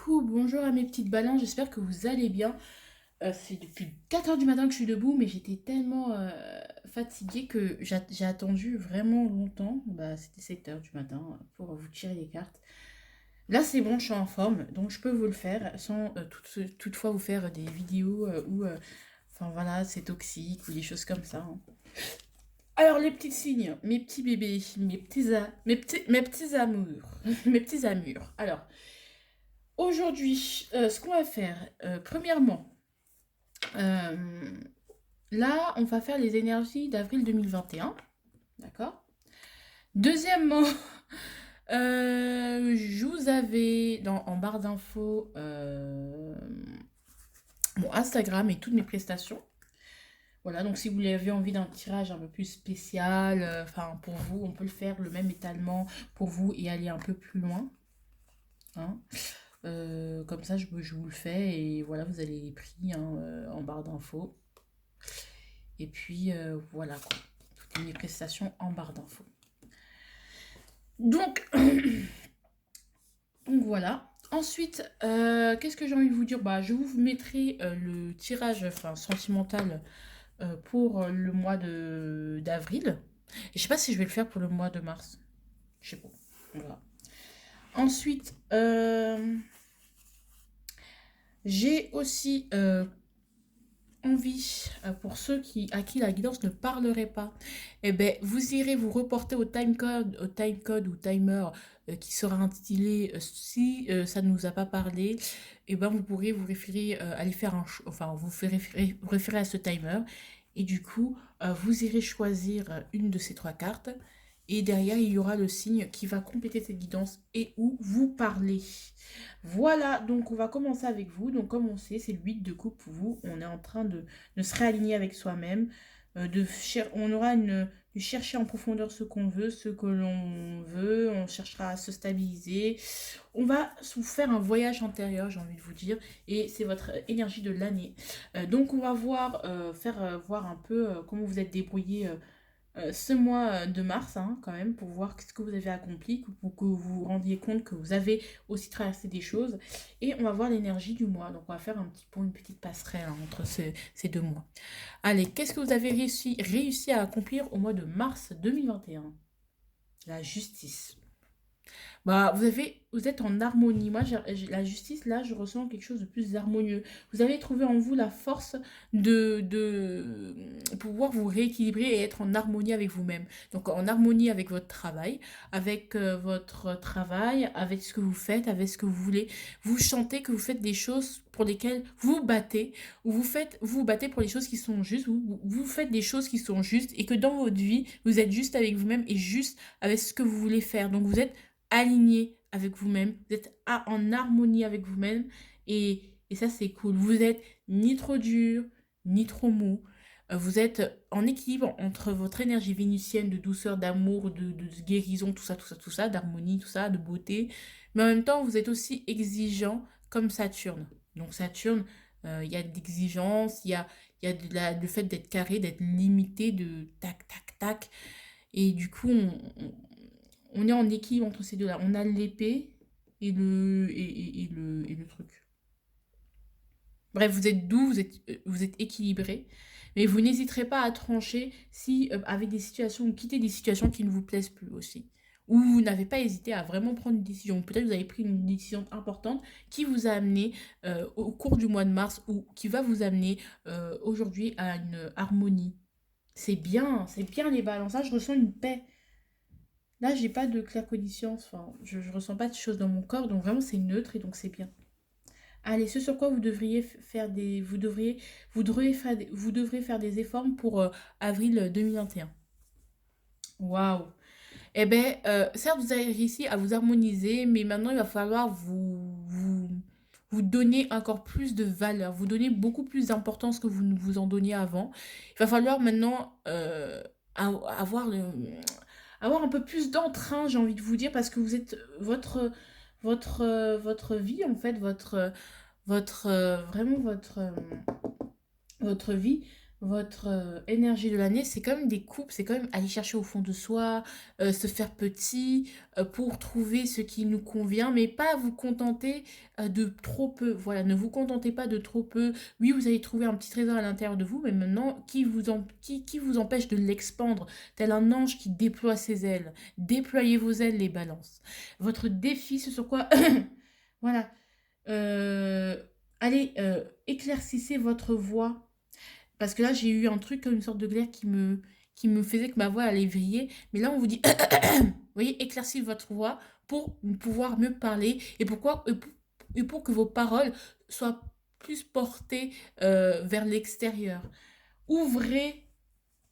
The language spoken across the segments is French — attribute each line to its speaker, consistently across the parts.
Speaker 1: Coucou, bonjour à mes petites balances, j'espère que vous allez bien. C'est depuis 4 heures du matin que je suis debout, mais j'étais tellement fatiguée que j'ai attendu vraiment longtemps. Bah, c'était 7 heures du matin pour vous tirer les cartes. Là, c'est bon, je suis en forme, donc je peux vous le faire sans toutefois vous faire des vidéos enfin voilà, c'est toxique ou des choses comme ça, hein. Alors, les petits signes, mes petits bébés, mes petits amours, mes petits amours. Alors, aujourd'hui, ce qu'on va faire, premièrement, euh, là, on va faire les énergies d'avril 2021, d'accord? Deuxièmement, je vous avais en barre d'infos mon Instagram et toutes mes prestations. Voilà, donc si vous avez envie d'un tirage un peu plus spécial, enfin pour vous, on peut le faire, le même étalement pour vous et aller un peu plus loin, hein. Comme ça, je vous le fais et voilà, vous avez les prix, hein, en barre d'infos. Et puis voilà quoi, toutes les prestations en barre d'infos. Donc, donc voilà. Ensuite, qu'est-ce que j'ai envie de vous dire? Bah, je vous mettrai le tirage enfin, sentimental pour le mois d'avril. Et je sais pas si je vais le faire pour le mois de mars. Je sais pas. Voilà. Ensuite, j'ai aussi envie, pour ceux à qui la guidance ne parlerait pas, eh ben, vous irez vous reporter au timecode ou timer qui sera intitulé si ça ne nous a pas parlé, eh ben, vous pourrez vous référer, aller faire enfin, vous référer à ce timer. Et du coup, vous irez choisir une de ces trois cartes. Et derrière, il y aura le signe qui va compléter cette guidance et où vous parlez. Voilà, donc on va commencer avec vous. Donc comme on sait, c'est le 8 de coupe pour vous. On est en train de se réaligner avec soi-même. On aura de chercher en profondeur ce qu'on veut, ce que l'on veut. On cherchera à se stabiliser. On va vous faire un voyage intérieur, j'ai envie de vous dire. Et c'est votre énergie de l'année. Donc on va voir un peu comment vous êtes débrouillé ce mois de mars, hein, quand même, pour voir ce que vous avez accompli, pour que vous vous rendiez compte que vous avez aussi traversé des choses. Et on va voir l'énergie du mois. Donc, on va faire un petit pont, une petite passerelle, hein, entre ces deux mois. Allez, qu'est-ce que vous avez réussi à accomplir au mois de mars 2021? La justice. Bah, vous êtes en harmonie. Moi, la justice, là, je ressens quelque chose de plus harmonieux. Vous avez trouvé en vous la force de pouvoir vous rééquilibrer et être en harmonie avec vous-même. Donc, en harmonie avec ce que vous faites, avec ce que vous voulez. Vous sentez que vous faites des choses pour lesquelles vous battez, ou vous battez pour les choses qui sont justes, vous faites des choses qui sont justes, et que dans votre vie, vous êtes juste avec vous-même et juste avec ce que vous voulez faire. Donc, vous êtes aligné avec vous-même, vous êtes en harmonie avec vous-même et ça c'est cool. Vous êtes ni trop dur, ni trop mou. Vous êtes en équilibre entre votre énergie vénusienne de douceur, d'amour, de guérison, tout ça, d'harmonie, tout ça, de beauté. Mais en même temps, vous êtes aussi exigeant comme Saturne. Donc Saturne, il y a de l'exigence, il y a le fait d'être carré, d'être limité, de tac, tac, tac. Et du coup, on est en équilibre entre ces deux-là. On a l'épée et le truc. Bref, vous êtes doux, vous êtes équilibré, mais vous n'hésiterez pas à trancher si avec des situations ou quitter des situations qui ne vous plaisent plus aussi. Ou vous n'avez pas hésité à vraiment prendre une décision. Peut-être que vous avez pris une décision importante qui vous a amené au cours du mois de mars ou qui va vous amener aujourd'hui à une harmonie. C'est bien les balances. Je ressens une paix. Là, j'ai pas de claircognissance, enfin, je ressens pas de choses dans mon corps, donc vraiment c'est neutre et donc c'est bien. Allez, ce sur quoi vous devriez faire des, vous devrez faire des efforts pour avril 2021. Waouh! Eh ben, certes, vous avez réussi à vous harmoniser, mais maintenant il va falloir vous donner encore plus de valeur, vous donner beaucoup plus d'importance que vous ne vous en donniez avant. Il va falloir maintenant avoir avoir un peu plus d'entrain, j'ai envie de vous dire, parce que vous êtes votre vie, en fait, vraiment votre vie votre énergie de l'année, c'est quand même des coupes, c'est quand même aller chercher au fond de soi, se faire petit pour trouver ce qui nous convient, mais pas vous contenter de trop peu. Voilà, ne vous contentez pas de trop peu. Oui, vous allez trouver un petit trésor à l'intérieur de vous, mais maintenant, qui vous empêche de l'expandre, tel un ange qui déploie ses ailes? Déployez vos ailes, les balances. Votre défi, c'est sur quoi? Voilà. Euh, allez, éclaircissez votre voix. Parce que là, j'ai eu un truc comme une sorte de glaire qui me faisait que ma voix allait vriller. Mais là, on vous dit, vous voyez, éclaircissez votre voix pour pouvoir mieux parler et pour que vos paroles soient plus portées vers l'extérieur. Ouvrez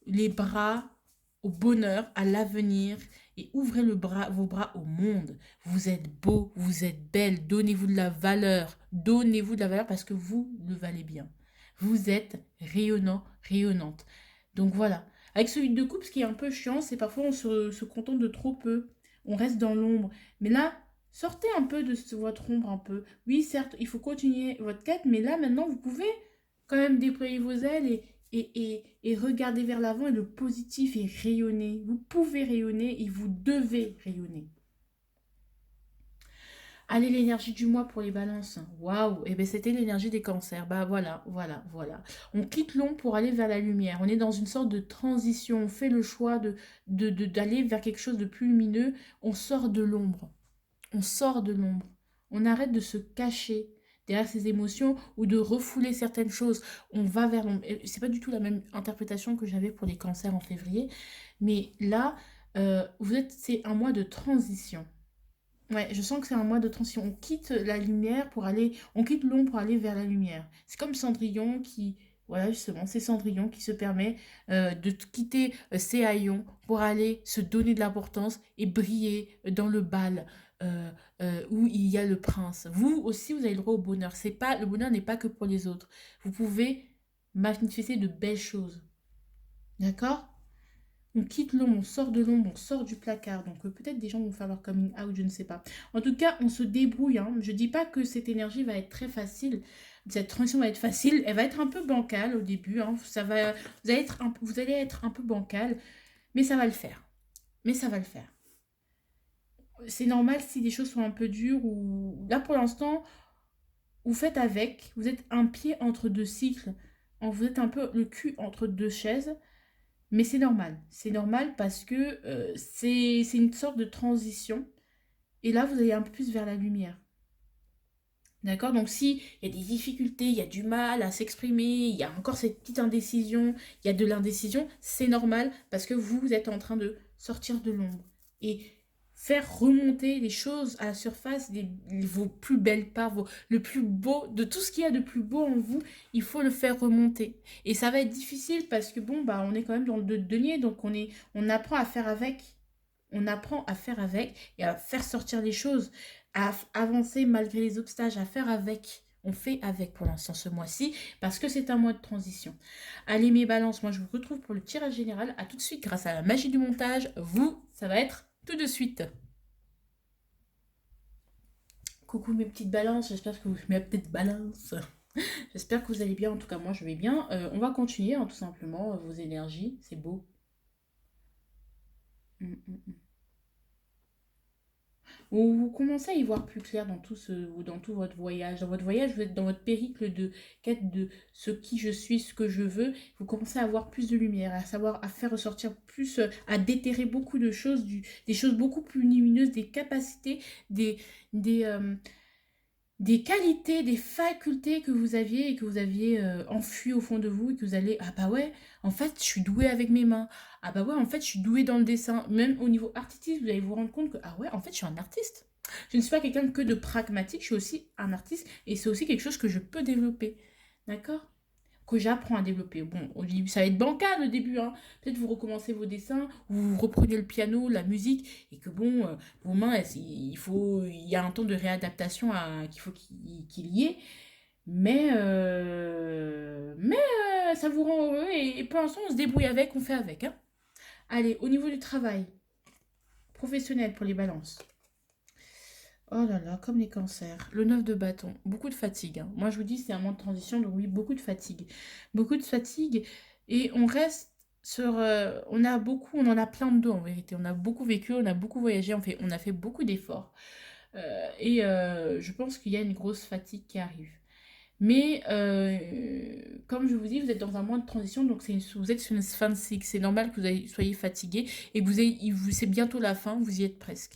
Speaker 1: les bras au bonheur, à l'avenir et ouvrez vos bras au monde. Vous êtes beau, vous êtes belle, donnez-vous de la valeur. Donnez-vous de la valeur parce que vous le valez bien. Vous êtes rayonnant, rayonnante. Donc voilà. Avec ce 8 de coupe, ce qui est un peu chiant, c'est parfois on se contente de trop peu. On reste dans l'ombre. Mais là, sortez un peu de votre ombre un peu. Oui, certes, il faut continuer votre quête, mais là, maintenant, vous pouvez quand même déployer vos ailes et regarder vers l'avant et le positif et rayonner. Vous pouvez rayonner et vous devez rayonner. Allez, l'énergie du mois pour les balances. Waouh, et bien c'était l'énergie des cancers. Bah voilà, voilà, voilà. On quitte l'ombre pour aller vers la lumière. On est dans une sorte de transition. On fait le choix d'aller vers quelque chose de plus lumineux. On sort de l'ombre. On sort de l'ombre. On arrête de se cacher derrière ses émotions ou de refouler certaines choses. On va vers l'ombre. C'est pas du tout la même interprétation que j'avais pour les cancers en février. Mais là, c'est un mois de transition. Ouais, je sens que c'est un mois de transition. On quitte la lumière pour aller, on quitte l'ombre pour aller vers la lumière. C'est comme Cendrillon qui, voilà justement, c'est Cendrillon qui se permet de quitter ses haillons pour aller se donner de l'importance et briller dans le bal où il y a le prince. Vous aussi, vous avez le droit au bonheur. C'est pas, le bonheur n'est pas que pour les autres. Vous pouvez manifester de belles choses. D'accord? On quitte l'ombre, on sort de l'ombre, on sort du placard. Donc peut-être des gens vont faire leur coming out, je ne sais pas. En tout cas, on se débrouille. Hein. Je ne dis pas que cette énergie va être très facile. Cette transition va être facile. Elle va être un peu bancale au début. Hein. Vous allez être un peu bancal, mais ça va le faire. Mais ça va le faire. C'est normal si les choses sont un peu dures ou là pour l'instant, vous faites avec. Vous êtes un pied entre deux cycles. Vous êtes un peu le cul entre deux chaises. Mais c'est normal. C'est normal parce que c'est une sorte de transition. Et là, vous allez un peu plus vers la lumière. D'accord? Donc, si il y a des difficultés, il y a du mal à s'exprimer, il y a encore cette petite indécision, il y a de l'indécision, c'est normal parce que vous êtes en train de sortir de l'ombre. Et faire remonter les choses à la surface, vos plus belles parts, le plus beau, de tout ce qu'il y a de plus beau en vous, il faut le faire remonter. Et ça va être difficile parce que bon, bah, on est quand même dans le denier, donc on apprend à faire avec. On apprend à faire avec et à faire sortir les choses, à avancer malgré les obstacles, à faire avec. On fait avec pour l'instant ce mois-ci parce que c'est un mois de transition. Allez mes balances, moi je vous retrouve pour le tirage général. À tout de suite grâce à la magie du montage. Vous, ça va être tout de suite. Coucou mes petites balances, j'espère que vous... Mes petites balances. J'espère que vous allez bien, en tout cas moi je vais bien. On va continuer hein, tout simplement, vos énergies, c'est beau. Mm. Vous commencez à y voir plus clair dans tout votre voyage. Dans votre voyage, vous êtes dans votre périple de quête de ce qui je suis, ce que je veux. Vous commencez à avoir plus de lumière, à savoir, à faire ressortir plus, à déterrer beaucoup de choses, des choses beaucoup plus lumineuses, des capacités, des, euh, des qualités, des facultés que vous aviez et que vous aviez enfuies au fond de vous et que vous allez, ah bah ouais, en fait, je suis douée avec mes mains. Ah bah ouais, en fait, je suis douée dans le dessin. Même au niveau artistique, vous allez vous rendre compte que, ah ouais, en fait, je suis un artiste. Je ne suis pas quelqu'un que de pragmatique, je suis aussi un artiste et c'est aussi quelque chose que je peux développer. D'accord? Que j'apprends à développer. Bon, au début, ça va être bancal au début. Hein. Peut-être vous recommencez vos dessins, vous reprenez le piano, la musique, et que bon, vos mains, il y a un temps de réadaptation qu'il faut qu'il y ait. Mais ça vous rend heureux et pour l'instant, on se débrouille avec, on fait avec. Hein. Allez, au niveau du travail professionnel pour les balances. Oh là là, comme les cancers. Le 9 de bâton, beaucoup de fatigue. Hein. Moi, je vous dis, c'est un moment de transition, donc oui, beaucoup de fatigue. Beaucoup de fatigue. Et on reste sur... on en a plein de dos en vérité. On a beaucoup vécu, on a beaucoup voyagé, on a fait beaucoup d'efforts. Je pense qu'il y a une grosse fatigue qui arrive. Mais comme je vous dis, vous êtes dans un mois de transition, donc vous êtes sur une fin de cycle. C'est normal que soyez fatigué et que c'est bientôt la fin, vous y êtes presque.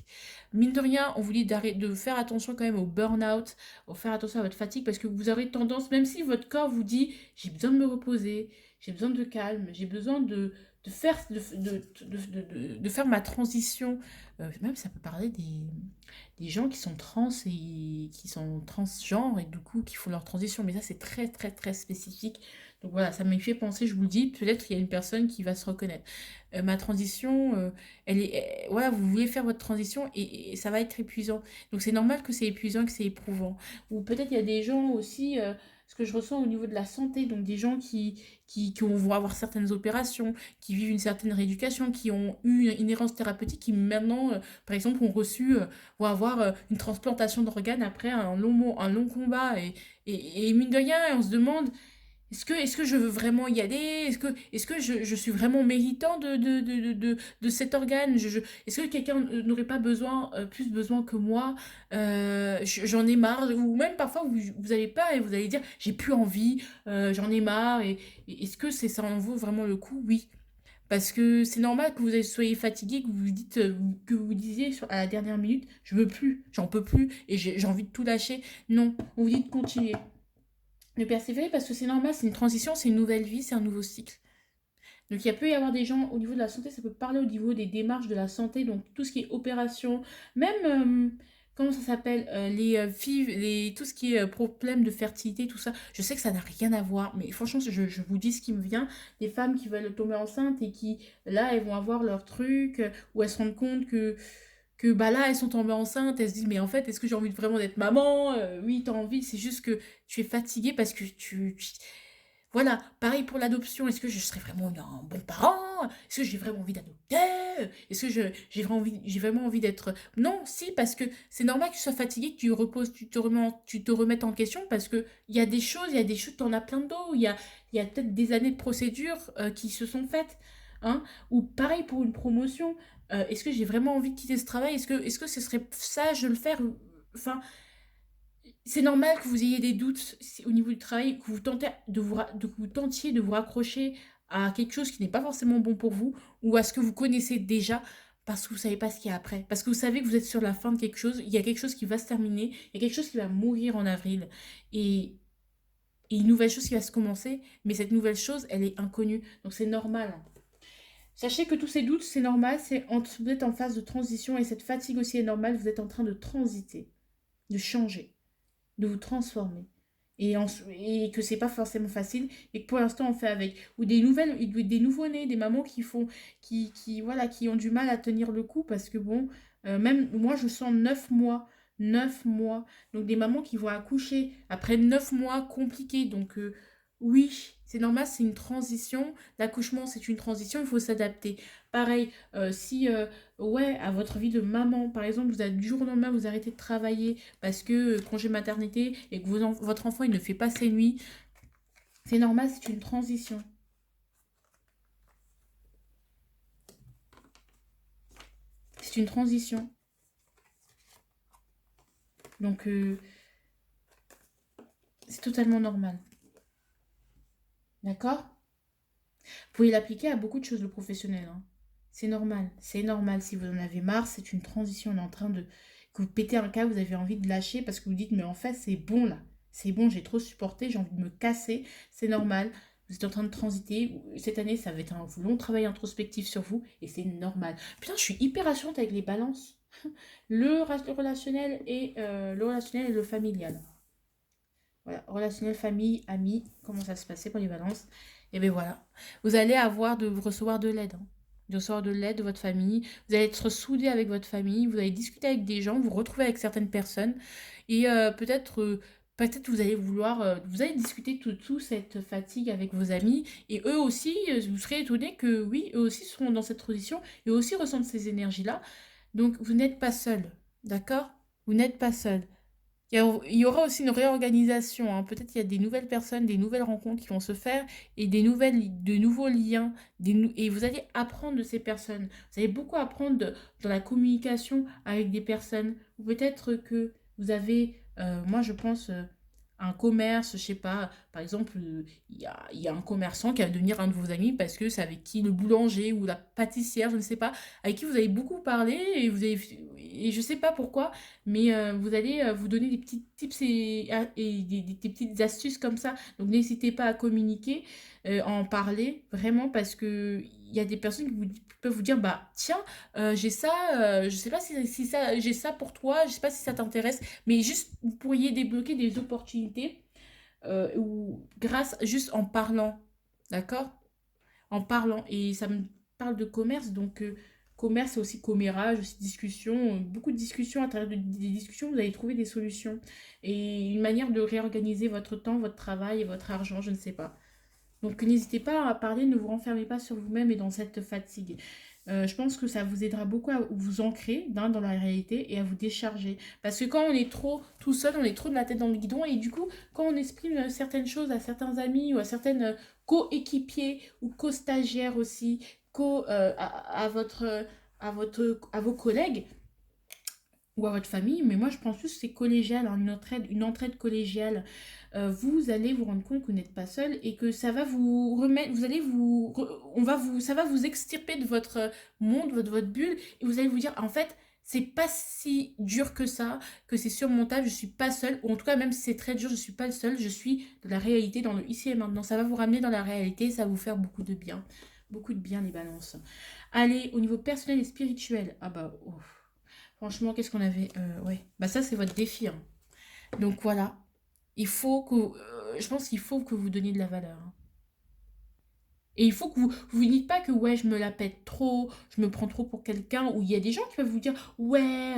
Speaker 1: Mine de rien, on vous dit de faire attention quand même au burn-out, de faire attention à votre fatigue parce que vous aurez tendance, même si votre corps vous dit j'ai besoin de me reposer, j'ai besoin de calme, j'ai besoin de faire ma transition. Même ça peut parler des gens qui sont trans et qui sont transgenres et du coup qui font leur transition. Mais ça, c'est très, très, très spécifique. Donc voilà, ça m'a fait penser, je vous le dis, peut-être il y a une personne qui va se reconnaître. Ma transition, voilà, vous voulez faire votre transition et ça va être épuisant. Donc c'est normal que c'est épuisant, que c'est éprouvant. Ou peut-être il y a des gens aussi, ce que je ressens au niveau de la santé, donc des gens vont avoir certaines opérations, qui vivent une certaine rééducation, qui ont eu une errance thérapeutique, qui maintenant, par exemple, vont avoir une transplantation d'organes après un long combat. Et mine de rien, on se demande, est-ce que je veux vraiment y aller? Est-ce que je suis vraiment méritant de cet organe? Est-ce que quelqu'un n'aurait pas plus besoin que moi? J'en ai marre. Ou même parfois, vous allez pas et vous allez dire, j'ai plus envie, j'en ai marre. Et est-ce que ça en vaut vraiment le coup? Oui. Parce que c'est normal que soyez fatigué, que vous disiez à la dernière minute, je veux plus, j'en peux plus et j'ai envie de tout lâcher. Non, on vous dit de continuer, de persévérer parce que c'est normal, c'est une transition, c'est une nouvelle vie, c'est un nouveau cycle. Donc il peut y avoir des gens au niveau de la santé, ça peut parler au niveau des démarches de la santé, donc tout ce qui est opération, même, comment ça s'appelle, tout ce qui est problème de fertilité, tout ça. Je sais que ça n'a rien à voir, mais franchement, je vous dis ce qui me vient. Des femmes qui veulent tomber enceinte et qui, là, elles vont avoir leur truc, où elles se rendent compte que bah là, elles sont tombées enceintes, elles se disent, mais en fait, est-ce que j'ai envie vraiment d'être maman? Oui, t'as envie, c'est juste que tu es fatiguée parce que voilà, pareil pour l'adoption. Est-ce que je serais vraiment un bon parent? Est-ce que j'ai vraiment envie d'adopter? Est-ce que j'ai vraiment envie d'être... Non, si, parce que c'est normal que tu sois fatigué, que tu reposes, tu te remettes en question, parce que il y a des choses, t'en as plein de dos. Il y a peut-être des années de procédures qui se sont faites. Hein? Ou pareil pour une promotion. Est-ce que j'ai vraiment envie de quitter ce travail? Est-ce que ce serait sage de le faire? Enfin, c'est normal que vous ayez des doutes au niveau du travail, que vous tentiez de vous raccrocher à quelque chose qui n'est pas forcément bon pour vous, ou à ce que vous connaissez déjà, parce que vous savez pas ce qu'il y a après. Parce que vous savez que vous êtes sur la fin de quelque chose, il y a quelque chose qui va se terminer, il y a quelque chose qui va mourir en avril, et, et une nouvelle chose qui va se commencer, mais cette nouvelle chose, elle est inconnue, donc c'est normal. Sachez que tous ces doutes, c'est normal, vous êtes en phase de transition, et cette fatigue aussi est normale, vous êtes en train de transiter, de changer, de vous transformer. Et que c'est pas forcément facile et que pour l'instant on fait avec. Ou des nouveau-nés, des mamans voilà, qui ont du mal à tenir le coup parce que bon, même moi je sens 9 mois. 9 mois. Donc des mamans qui vont accoucher après 9 mois compliqués. Donc oui, c'est normal, c'est une transition. L'accouchement, c'est une transition, il faut s'adapter. Pareil, si, ouais, à votre vie de maman, par exemple, vous avez du jour au lendemain, vous arrêtez de travailler parce que congé maternité et que votre enfant, il ne fait pas ses nuits, c'est normal, c'est une transition. C'est une transition. Donc, c'est totalement normal. D'accord? Vous pouvez l'appliquer à beaucoup de choses, le professionnel. Hein. C'est normal. C'est normal. Si vous en avez marre, c'est une transition. On est en train de... Que vous pétez un câble, vous avez envie de lâcher parce que vous dites, mais en fait, c'est bon là. C'est bon, j'ai trop supporté, j'ai envie de me casser. C'est normal. Vous êtes en train de transiter. Cette année, ça va être un long travail introspectif sur vous et c'est normal. Putain, je suis hyper rassurante avec les balances. Le relationnel et le familial. Voilà, relationnel, famille, amis, comment ça se passait pour les balances. Et bien voilà, vous allez recevoir de l'aide. Hein. De recevoir de l'aide de votre famille. Vous allez être soudé avec votre famille. Vous allez discuter avec des gens, vous retrouver avec certaines personnes. Et peut-être vous allez discuter de toute cette fatigue avec vos amis. Et eux aussi, vous serez étonnés que oui, eux aussi seront dans cette transition et eux aussi ressentent ces énergies-là. Donc vous n'êtes pas seul. D'accord? Vous n'êtes pas seul. Il y aura aussi une réorganisation, hein. Peut-être il y a des nouvelles personnes, des nouvelles rencontres qui vont se faire et de nouveaux liens. Et vous allez apprendre de ces personnes. Vous allez beaucoup apprendre dans la communication avec des personnes. Ou peut-être que vous avez, moi je pense, un commerce, je sais pas, par exemple, il y a un commerçant qui va devenir un de vos amis parce que c'est avec qui le boulanger ou la pâtissière, je ne sais pas, avec qui vous avez beaucoup parlé et je sais pas pourquoi. Mais vous allez vous donner des petits tips et des petites astuces comme ça. Donc n'hésitez pas à communiquer, à en parler vraiment parce que il y a des personnes qui peuvent vous dire bah tiens j'ai ça, je sais pas si ça j'ai ça pour toi, je sais pas si ça t'intéresse, mais juste vous pourriez débloquer des opportunités ou grâce juste en parlant, d'accord? En parlant. Et ça me parle de commerce, donc commerce, c'est aussi commérage, aussi discussion. Beaucoup de discussions, à travers des discussions, vous allez trouver des solutions. Et une manière de réorganiser votre temps, votre travail et votre argent, je ne sais pas. Donc n'hésitez pas à parler, ne vous renfermez pas sur vous-même et dans cette fatigue. Je pense que ça vous aidera beaucoup à vous ancrer dans la réalité et à vous décharger. Parce que quand on est trop tout seul, on est trop de la tête dans le guidon et du coup, quand on exprime certaines choses à certains amis ou à certaines coéquipiers ou co-stagiaires aussi, à vos collègues, ou à votre famille, mais moi je pense plus que c'est collégial, hein, une entraide collégiale. Vous allez vous rendre compte que vous n'êtes pas seul et que ça va vous remettre, vous allez vous, on va vous, ça va vous extirper de votre monde, de votre bulle, et vous allez vous dire, en fait, c'est pas si dur que ça, que c'est surmontable, je suis pas seule, ou en tout cas, même si c'est très dur, je suis pas le seul, je suis de la réalité, dans le ici et maintenant. Ça va vous ramener dans la réalité, ça va vous faire beaucoup de bien. Beaucoup de bien, les balances. Allez, au niveau personnel et spirituel, ah bah, oh. Franchement, qu'est-ce qu'on avait ouais. Bah ça, c'est votre défi, hein. Donc voilà. Je pense qu'il faut que vous donniez de la valeur, hein. Et il faut que vous dites pas que ouais, je me la pète trop, je me prends trop pour quelqu'un, ou il y a des gens qui peuvent vous dire ouais,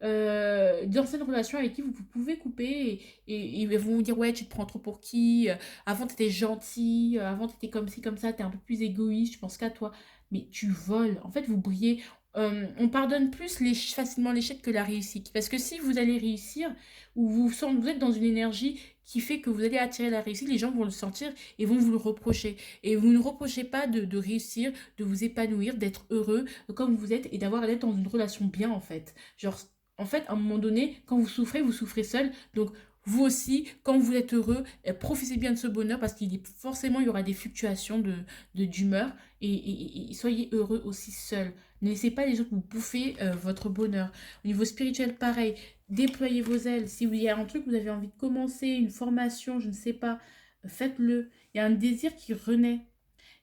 Speaker 1: d'anciennes relations avec qui vous pouvez couper ils vont vous dire ouais, tu te prends trop pour qui, avant t'étais gentil, avant t'étais comme ci, comme ça, t'es un peu plus égoïste, tu penses qu'à toi, mais tu voles, en fait vous brillez. On pardonne plus facilement l'échec que la réussite. Parce que si vous allez réussir, ou vous êtes dans une énergie qui fait que vous allez attirer la réussite, les gens vont le sentir et vont vous le reprocher. Et vous ne reprochez pas de réussir, de vous épanouir, d'être heureux comme vous êtes et d'être dans une relation bien en fait. Genre, en fait, à un moment donné, quand vous souffrez seul. Donc, vous aussi, quand vous êtes heureux, profitez bien de ce bonheur parce forcément, il y aura des fluctuations d'humeur et soyez heureux aussi seul. Ne laissez pas les autres vous bouffer votre bonheur. Au niveau spirituel, pareil, déployez vos ailes. Si il y a un truc que vous avez envie de commencer, une formation, je ne sais pas, faites-le. Il y a un désir qui renaît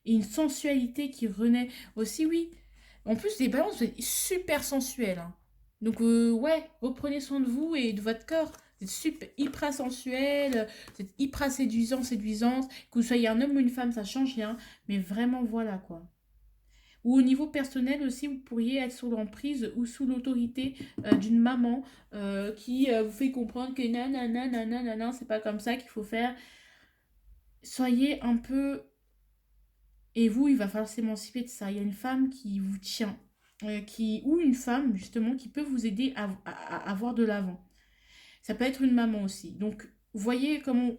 Speaker 1: et une sensualité qui renaît aussi, oui. En plus, les balances, vous êtes super sensuels, hein. Donc, ouais, reprenez soin de vous et de votre corps. Vous êtes super, hyper sensuel, vous êtes hyper séduisant, séduisante. Que vous soyez un homme ou une femme, ça change rien. Mais vraiment, voilà quoi. Ou au niveau personnel aussi, vous pourriez être sous l'emprise ou sous l'autorité d'une maman qui vous fait comprendre que nanana, nanana, c'est pas comme ça qu'il faut faire. Soyez un peu. Et vous, il va falloir s'émanciper de ça. Il y a une femme qui vous tient, ou une femme justement qui peut vous aider à avoir de l'avant. Ça peut être une maman aussi. Donc, voyez comment,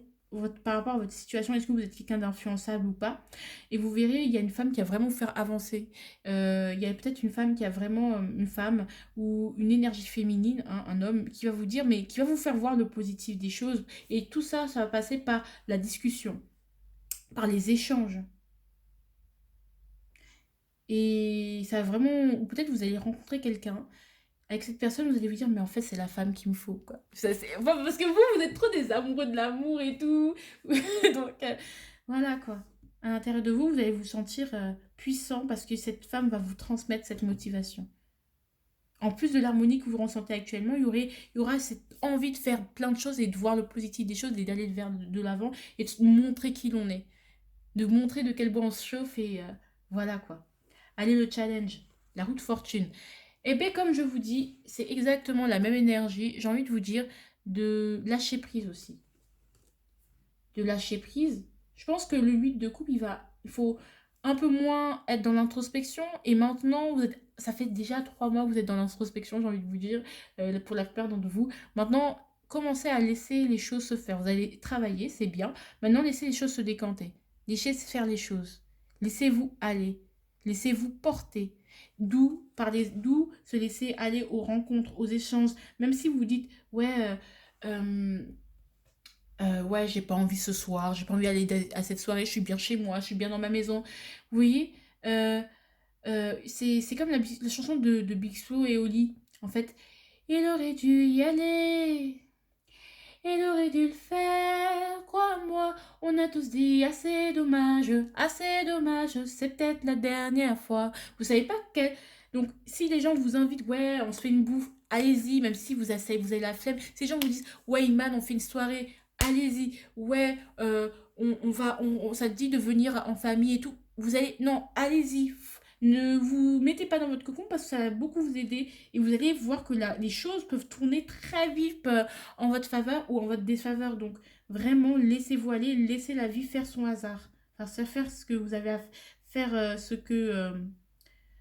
Speaker 1: par rapport à votre situation, est-ce que vous êtes quelqu'un d'influençable ou pas. Et vous verrez, il y a une femme qui va vraiment vous faire avancer. Il y a peut-être une femme qui a vraiment, une femme ou une énergie féminine, hein, un homme, qui va vous dire, mais qui va vous faire voir le positif des choses. Et tout ça, ça va passer par la discussion, par les échanges. Et ça va vraiment, ou peut-être vous allez rencontrer quelqu'un. Avec cette personne, vous allez vous dire, mais en fait, c'est la femme qu'il me faut, quoi. Enfin, parce que vous êtes trop des amoureux de l'amour et tout. Donc, voilà, quoi. À l'intérieur de vous, vous allez vous sentir puissant parce que cette femme va vous transmettre cette motivation. En plus de l'harmonie que vous ressentez actuellement, il y aura cette envie de faire plein de choses et de voir le positif des choses et d'aller vers de l'avant et de montrer qui l'on est. De montrer de quel bois on se chauffe et voilà, quoi. Allez, le challenge. La route fortune. Et bien, comme je vous dis, c'est exactement la même énergie. J'ai envie de vous dire de lâcher prise aussi. De lâcher prise. Je pense que le 8 de coupe, il faut un peu moins être dans l'introspection. Et maintenant, ça fait déjà 3 mois que vous êtes dans l'introspection, j'ai envie de vous dire, pour la plupart d'entre vous. Maintenant, commencez à laisser les choses se faire. Vous allez travailler, c'est bien. Maintenant, laissez les choses se décanter. Laissez faire les choses. Laissez-vous aller. Laissez-vous porter. D'où se laisser aller aux rencontres, aux échanges. Même si vous dites, ouais, euh, ouais, j'ai pas envie ce soir, j'ai pas envie d'aller à cette soirée, je suis bien chez moi, je suis bien dans ma maison. Vous voyez, euh, c'est comme la chanson de Big Flo et Oli. En fait, il aurait dû y aller, il aurait dû le faire, crois-moi. On a tous dit assez dommage, c'est peut-être la dernière fois. Vous savez pas quel. Donc, si les gens vous invitent, ouais, on se fait une bouffe, allez-y, même si vous avez la flemme. Si les gens vous disent, ouais, Iman, on fait une soirée, allez-y, ouais, ça te dit de venir en famille et tout. Vous allez, non, allez-y. Ne vous mettez pas dans votre cocon parce que ça va beaucoup vous aider et vous allez voir que les choses peuvent tourner très vite en votre faveur ou en votre défaveur. Donc, vraiment, laissez-vous aller, laissez la vie faire son hasard. Enfin, faire ce que vous avez à faire,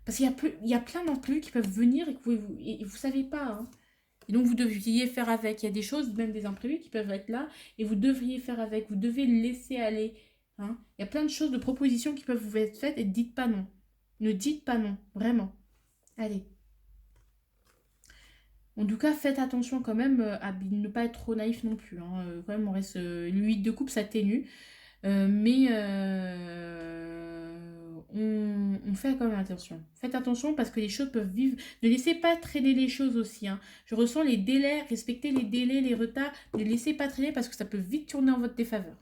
Speaker 1: parce il y a plein d'imprévus qui peuvent venir et que vous savez pas. Hein. Et donc, vous devriez faire avec. Il y a des choses, même des imprévus, qui peuvent être là et vous devriez faire avec. Vous devez laisser aller. Hein. Il y a plein de choses, de propositions qui peuvent vous être faites et dites pas non. Ne dites pas non, vraiment. Allez. En tout cas, faites attention quand même à ne pas être trop naïf non plus. Hein. Quand même, on reste. L'huile de coupe, ça ténue. Mais on fait quand même attention. Faites attention parce que les choses peuvent vivre. Ne laissez pas traîner les choses aussi. Hein. Je ressens les délais, respectez les délais, les retards. Ne laissez pas traîner parce que ça peut vite tourner en votre défaveur.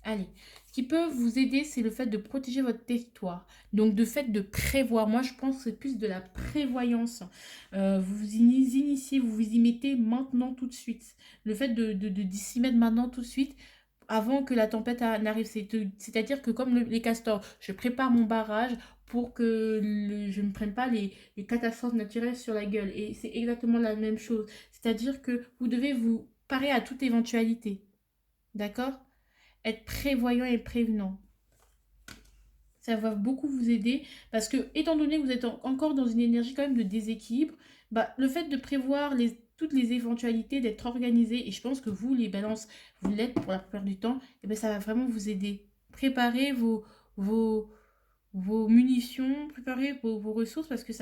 Speaker 1: Allez, ce qui peut vous aider, c'est le fait de protéger votre territoire. Donc, de fait de prévoir. Moi, je pense que c'est plus de la prévoyance. Vous vous initiez, vous vous y mettez maintenant tout de suite. Le fait de s'y mettre maintenant tout de suite, avant que la tempête n'arrive. C'est-à-dire que comme les castors, je prépare mon barrage pour que je ne prenne pas les catastrophes naturelles sur la gueule. Et c'est exactement la même chose. C'est-à-dire que vous devez vous parer à toute éventualité. D'accord? Être prévoyant et prévenant. Ça va beaucoup vous aider parce que, étant donné que vous êtes encore dans une énergie quand même de déséquilibre, bah, le fait de prévoir toutes les éventualités, d'être organisé, et je pense que vous, les balances, vous l'êtes pour la plupart du temps, et ben ça va vraiment vous aider. Préparez vos, vos munitions, préparez vos ressources parce que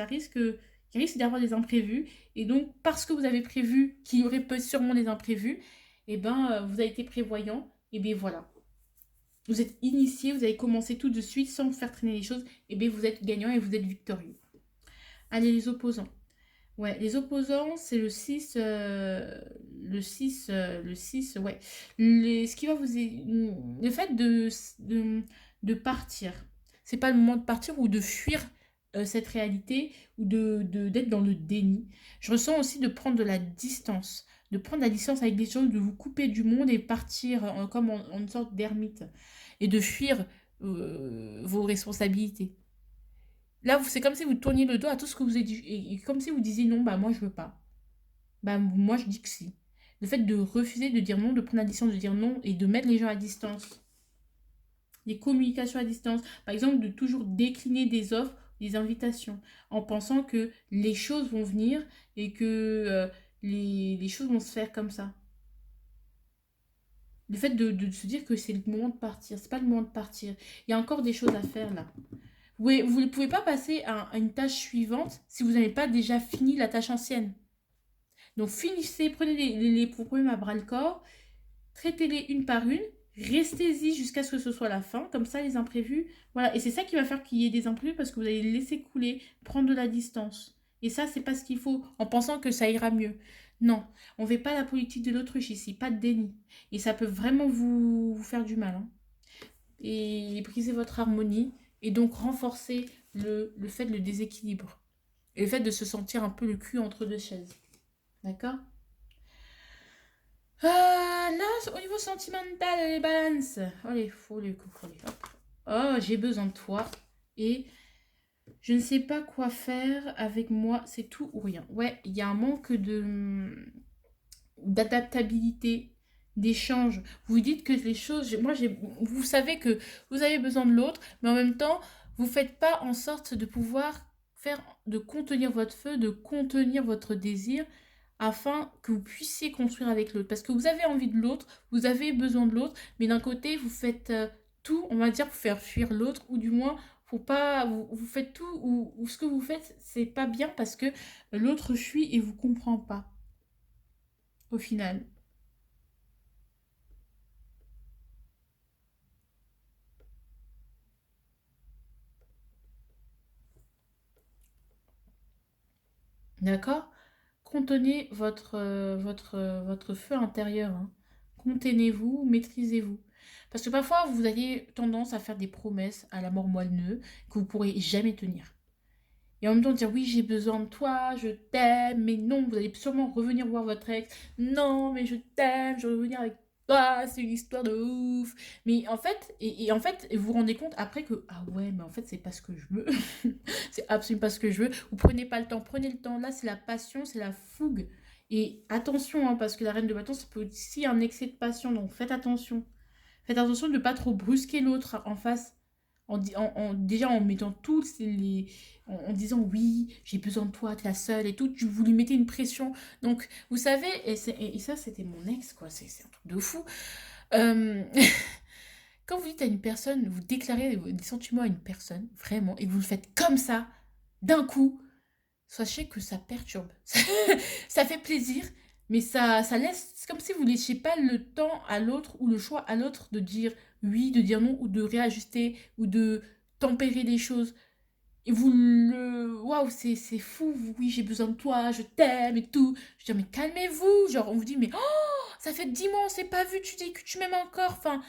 Speaker 1: il risque d'avoir des imprévus. Et donc, parce que vous avez prévu qu'il y aurait sûrement des imprévus, et ben, vous avez été prévoyant, et bien voilà. Vous êtes initié, vous avez commencé tout de suite sans faire traîner les choses, et bien vous êtes gagnant et vous êtes victorieux. Allez, les opposants. Ouais, les opposants, c'est le 6, le 6, ouais. Ce qui va le fait de partir. C'est pas le moment de partir ou de fuir cette réalité ou d'être dans le déni. Je ressens aussi de prendre de la distance. De prendre la distance avec des choses, de vous couper du monde et partir comme en une sorte d'ermite. Et de fuir vos responsabilités. Là, c'est comme si vous tourniez le dos à tout ce que vous avez dit. Et comme si vous disiez non, bah moi je veux pas. Bah moi je dis que si. Le fait de refuser de dire non, de prendre la distance, de dire non et de mettre les gens à distance. Les communications à distance. Par exemple, de toujours décliner des offres, des invitations. En pensant que les choses vont venir et que les choses vont se faire comme ça. Le fait de se dire que c'est le moment de partir. C'est pas le moment de partir. Il y a encore des choses à faire là. Vous ne pouvez pas passer à une tâche suivante si vous n'avez pas déjà fini la tâche ancienne. Donc finissez, prenez les problèmes à bras le corps, traitez-les une par une, restez-y jusqu'à ce que ce soit la fin, comme ça les imprévus. Voilà, et c'est ça qui va faire qu'il y ait des imprévus parce que vous allez laisser couler, prendre de la distance. Et ça, c'est pas ce qu'il faut en pensant que ça ira mieux. Non, on ne fait pas la politique de l'autruche ici, pas de déni. Et ça peut vraiment vous faire du mal. Hein. Et briser votre harmonie et donc renforcer le fait de le déséquilibre. Et le fait de se sentir un peu le cul entre deux chaises. D'accord Là, au niveau sentimental, les balances. Allez, faut les hop. Oh, j'ai besoin de toi. Et je ne sais pas quoi faire avec moi. C'est tout ou rien. Ouais, il y a un manque d'adaptabilité, d'échange. Vous dites que les choses... vous savez que vous avez besoin de l'autre, mais en même temps, vous ne faites pas en sorte de pouvoir de contenir votre feu, de contenir votre désir afin que vous puissiez construire avec l'autre. Parce que vous avez envie de l'autre, vous avez besoin de l'autre, mais d'un côté, vous faites tout, on va dire, pour faire fuir l'autre, ou du moins, faut pas, vous faites tout, ou ce que vous faites, c'est pas bien parce que l'autre fuit et vous comprend pas, au final. D'accord? Contenez votre feu intérieur, hein. Contenez-vous, maîtrisez-vous. Parce que parfois, vous avez tendance à faire des promesses à la mort moelle-neu que vous pourrez jamais tenir. Et en même temps dire oui, j'ai besoin de toi, je t'aime, mais non, vous allez sûrement revenir voir votre ex. Non, mais je t'aime, je veux revenir avec toi, c'est une histoire de ouf. Mais en fait, en fait, vous vous rendez compte après que ah ouais, mais en fait, c'est pas ce que je veux. C'est absolument pas ce que je veux. Vous prenez pas le temps, prenez le temps. Là, c'est la passion, c'est la fougue. Et attention, hein, parce que la reine de bâton, ça peut aussi un excès de passion, donc faites attention. Faites attention de ne pas trop brusquer l'autre en face. Déjà en mettant tous les. En disant oui, j'ai besoin de toi, t'es la seule et tout. Vous lui mettez une pression. Donc, vous savez, et ça, c'était mon ex, quoi. C'est un truc de fou. Euh, Quand vous dites à une personne, vous déclarez des sentiments à une personne, vraiment, et que vous le faites comme ça, d'un coup, sachez que ça perturbe. Ça fait plaisir, mais ça laisse. C'est comme si vous ne laissiez pas le temps à l'autre ou le choix à l'autre de dire oui, de dire non, ou de réajuster, ou de tempérer les choses. Et vous le. Waouh, c'est fou, oui, j'ai besoin de toi, je t'aime et tout. Je dis, mais calmez-vous. Genre, on vous dit, mais oh, ça fait 10 mois, on s'est pas vu, tu dis que tu m'aimes encore. Enfin,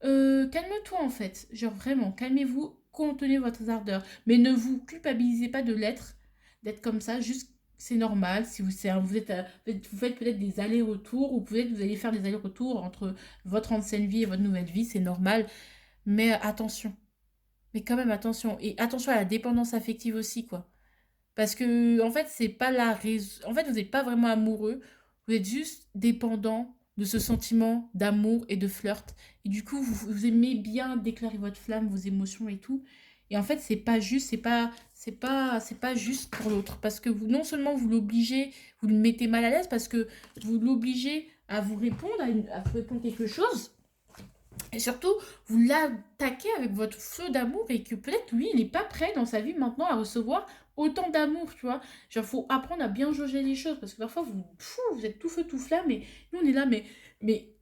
Speaker 1: calme-toi en fait. Genre, vraiment, calmez-vous, contenez votre ardeur. Mais ne vous culpabilisez pas de l'être, d'être comme ça, juste. C'est normal, si vous faites peut-être des allers-retours, ou peut-être vous allez faire des allers-retours entre votre ancienne vie et votre nouvelle vie, c'est normal. Mais attention, mais quand même, attention. Et attention à la dépendance affective aussi, quoi. Parce que, en fait, c'est pas la raison. En fait, vous n'êtes pas vraiment amoureux. Vous êtes juste dépendant de ce sentiment d'amour et de flirt. Et du coup, vous aimez bien déclarer votre flamme, vos émotions et tout. Et en fait, c'est pas juste, c'est pas juste pour l'autre. Parce que vous, non seulement vous l'obligez, vous le mettez mal à l'aise, parce que vous l'obligez à vous répondre, à vous répondre quelque chose. Et surtout, vous l'attaquez avec votre feu d'amour et que peut-être lui, il n'est pas prêt dans sa vie maintenant à recevoir autant d'amour, tu vois. Genre, faut apprendre à bien jauger les choses parce que parfois, vous êtes tout feu, tout flamme et nous, on est là, mais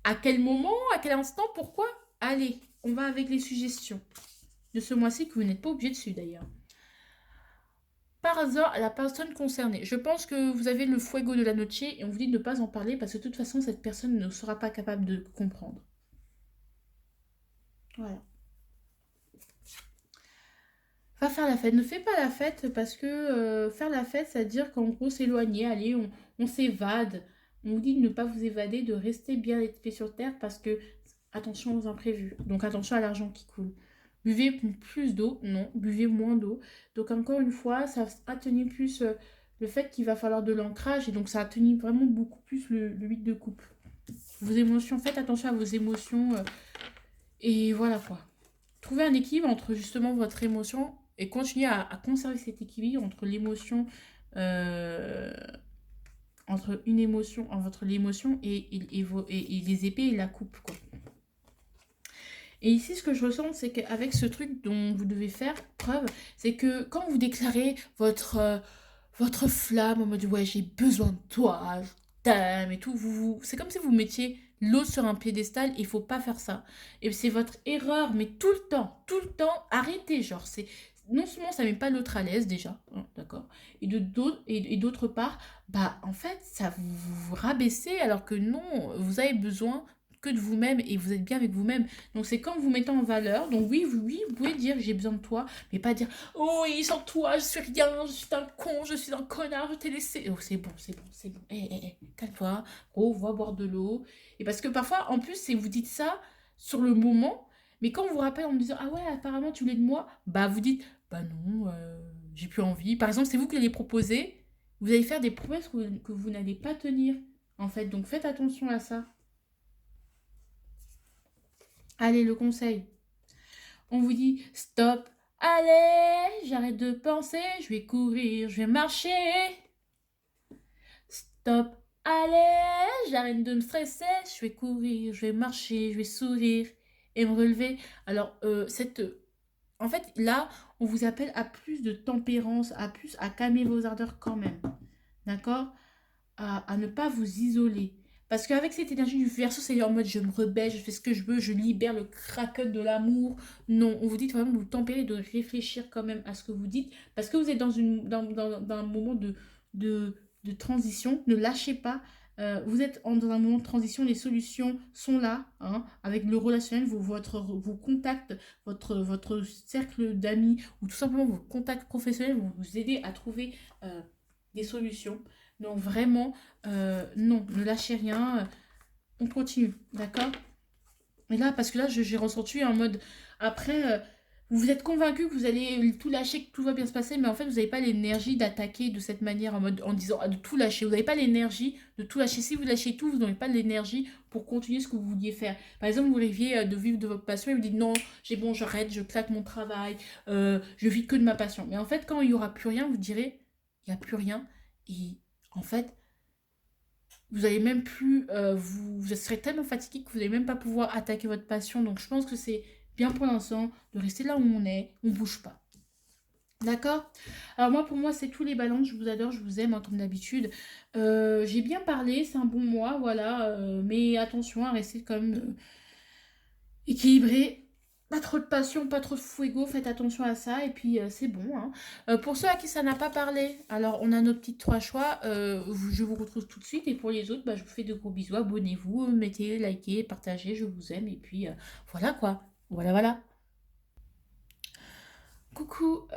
Speaker 1: à quel moment, à quel instant, pourquoi? Allez, on va avec les suggestions de ce mois-ci que vous n'êtes pas obligé de suivre d'ailleurs. Par hasard, la personne concernée. Je pense que vous avez le fuego de la noche et on vous dit de ne pas en parler parce que de toute façon, cette personne ne sera pas capable de comprendre. Voilà. Va faire la fête. Ne fais pas la fête parce que faire la fête, ça veut dire qu'en gros s'éloigner, allez, on s'évade. On vous dit de ne pas vous évader, de rester bien les pieds sur terre parce que attention aux imprévus. Donc attention à l'argent qui coule. Buvez plus d'eau, non, buvez moins d'eau. Donc encore une fois, ça a tenu plus le fait qu'il va falloir de l'ancrage et donc ça a tenu vraiment beaucoup plus le 8 de coupe. Vos émotions, faites attention à vos émotions et voilà quoi. Trouvez un équilibre entre justement votre émotion et continuer à conserver cet équilibre entre l'émotion, euh, entre une émotion, entre l'émotion et les épées et la coupe, quoi. Et ici, ce que je ressens, c'est qu'avec ce truc dont vous devez faire preuve, c'est que quand vous déclarez votre flamme en mode ouais, j'ai besoin de toi, je t'aime et tout, c'est comme si vous mettiez l'eau sur un piédestal et il faut pas faire ça. Et c'est votre erreur, mais tout le temps, arrêtez, genre, c'est. Non seulement ça met pas l'autre à l'aise déjà, hein, d'accord, et d'autre part, bah en fait ça vous rabaissez alors que non, vous avez besoin que de vous-même et vous êtes bien avec vous-même. Donc c'est quand vous mettez en valeur. Donc oui, oui, vous pouvez dire j'ai besoin de toi, mais pas dire oh oui, sans toi, je suis rien, je suis un con, je suis un connard, je t'ai laissé. Oh, c'est bon, c'est bon, c'est bon. Calme-toi. Oh, va boire de l'eau. Et parce que parfois, en plus, c'est vous dites ça sur le moment, mais quand on vous rappelle en me disant ah ouais, apparemment tu voulais de moi, bah vous dites bah non, j'ai plus envie. Par exemple, c'est vous qui allez proposer, vous allez faire des promesses que vous n'allez pas tenir. En fait, donc faites attention à ça. Allez, le conseil. On vous dit stop, allez, j'arrête de penser, je vais courir, je vais marcher. Stop. Allez, j'arrête de me stresser. Je vais courir, je vais marcher, je vais sourire et me relever. Alors, en fait, là, on vous appelle à plus de tempérance, à calmer vos ardeurs quand même. D'accord? À ne pas vous isoler. Parce qu'avec cette énergie du verso, c'est en mode je me rebelle, je fais ce que je veux, je libère le kraken de l'amour. Non, on vous dit vraiment de vous tempérer, de réfléchir quand même à ce que vous dites. Parce que vous êtes dans un moment de transition. Ne lâchez pas. Vous êtes dans un moment de transition, les solutions sont là, hein, avec le relationnel, vos contacts, votre cercle d'amis ou tout simplement vos contacts professionnels vont vous aider à trouver des solutions. Donc vraiment, non, ne lâchez rien, on continue, d'accord? Et là, parce que là, j'ai ressenti en mode, après, vous vous êtes convaincu que vous allez tout lâcher, que tout va bien se passer, mais en fait, vous n'avez pas l'énergie d'attaquer de cette manière, en mode, en disant, de tout lâcher. Vous n'avez pas l'énergie de tout lâcher. Si vous lâchez tout, vous n'avez pas l'énergie pour continuer ce que vous vouliez faire. Par exemple, vous rêviez de vivre de votre passion et vous dites, non, j'ai bon, j'arrête, je claque mon travail, je vis que de ma passion. Mais en fait, quand il n'y aura plus rien, vous direz, il n'y a plus rien. Et en fait, vous allez même plus, vous serez tellement fatigué que vous n'allez même pas pouvoir attaquer votre passion. Donc je pense que c'est bien pour l'instant de rester là où on est, on bouge pas. D'accord? Alors moi, pour moi, c'est tous les balances. Je vous adore, je vous aime, hein, comme d'habitude. J'ai bien parlé, c'est un bon mois, voilà. Mais attention à rester quand même équilibré. Pas trop de passion, pas trop de fuego, faites attention à ça. Et puis, c'est bon, hein. Pour ceux à qui ça n'a pas parlé, alors on a nos petits trois choix. Je vous retrouve tout de suite. Et pour les autres, bah, je vous fais de gros bisous. Abonnez-vous, mettez, likez, partagez, je vous aime. Et puis, voilà quoi. Voilà, voilà. Coucou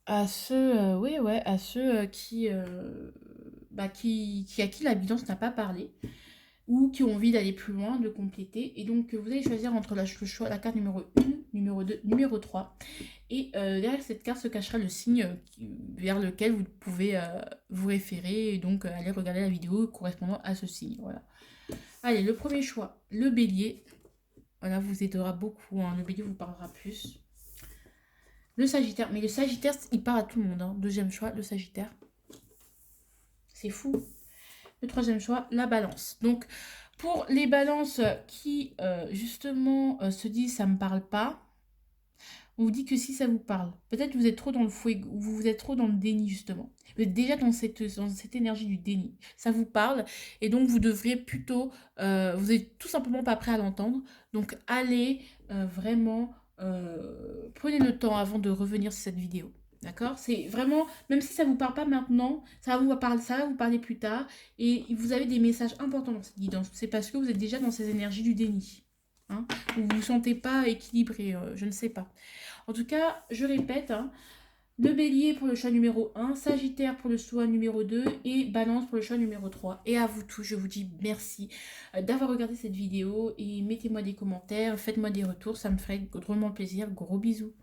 Speaker 1: à ceux, oui, ouais, à ceux à qui la bilan n'a pas parlé ou qui ont envie d'aller plus loin, de compléter. Et donc, vous allez choisir entre le choix, la carte numéro 1, numéro 2, numéro 3. Et derrière cette carte se cachera le signe vers lequel vous pouvez vous référer et donc aller regarder la vidéo correspondant à ce signe. Voilà. Allez, le premier choix, le bélier. Voilà, vous aidera beaucoup, hein. Le bélier vous parlera plus. Le sagittaire, mais le sagittaire, il parle à tout le monde, hein. Deuxième choix, le sagittaire. C'est fou. Le troisième choix, la balance. Donc, pour les balances qui, justement, se disent « ça ne me parle pas », on vous dit que si ça vous parle, peut-être que vous êtes trop dans le fouet, vous êtes trop dans le déni, justement. Vous êtes déjà dans cette énergie du déni. Ça vous parle, et donc vous devriez plutôt, vous n'êtes tout simplement pas prêt à l'entendre. Donc, allez vraiment, prenez le temps avant de revenir sur cette vidéo. D'accord? C'est vraiment, même si ça ne vous parle pas maintenant, ça va vous parler plus tard. Et vous avez des messages importants dans cette guidance. C'est parce que vous êtes déjà dans ces énergies du déni. Hein? Vous ne vous sentez pas équilibré, je ne sais pas. En tout cas, je répète, hein, le bélier pour le choix numéro 1, sagittaire pour le choix numéro 2 et balance pour le choix numéro 3. Et à vous tous, je vous dis merci d'avoir regardé cette vidéo et mettez-moi des commentaires, faites-moi des retours, ça me ferait drôlement plaisir. Gros bisous.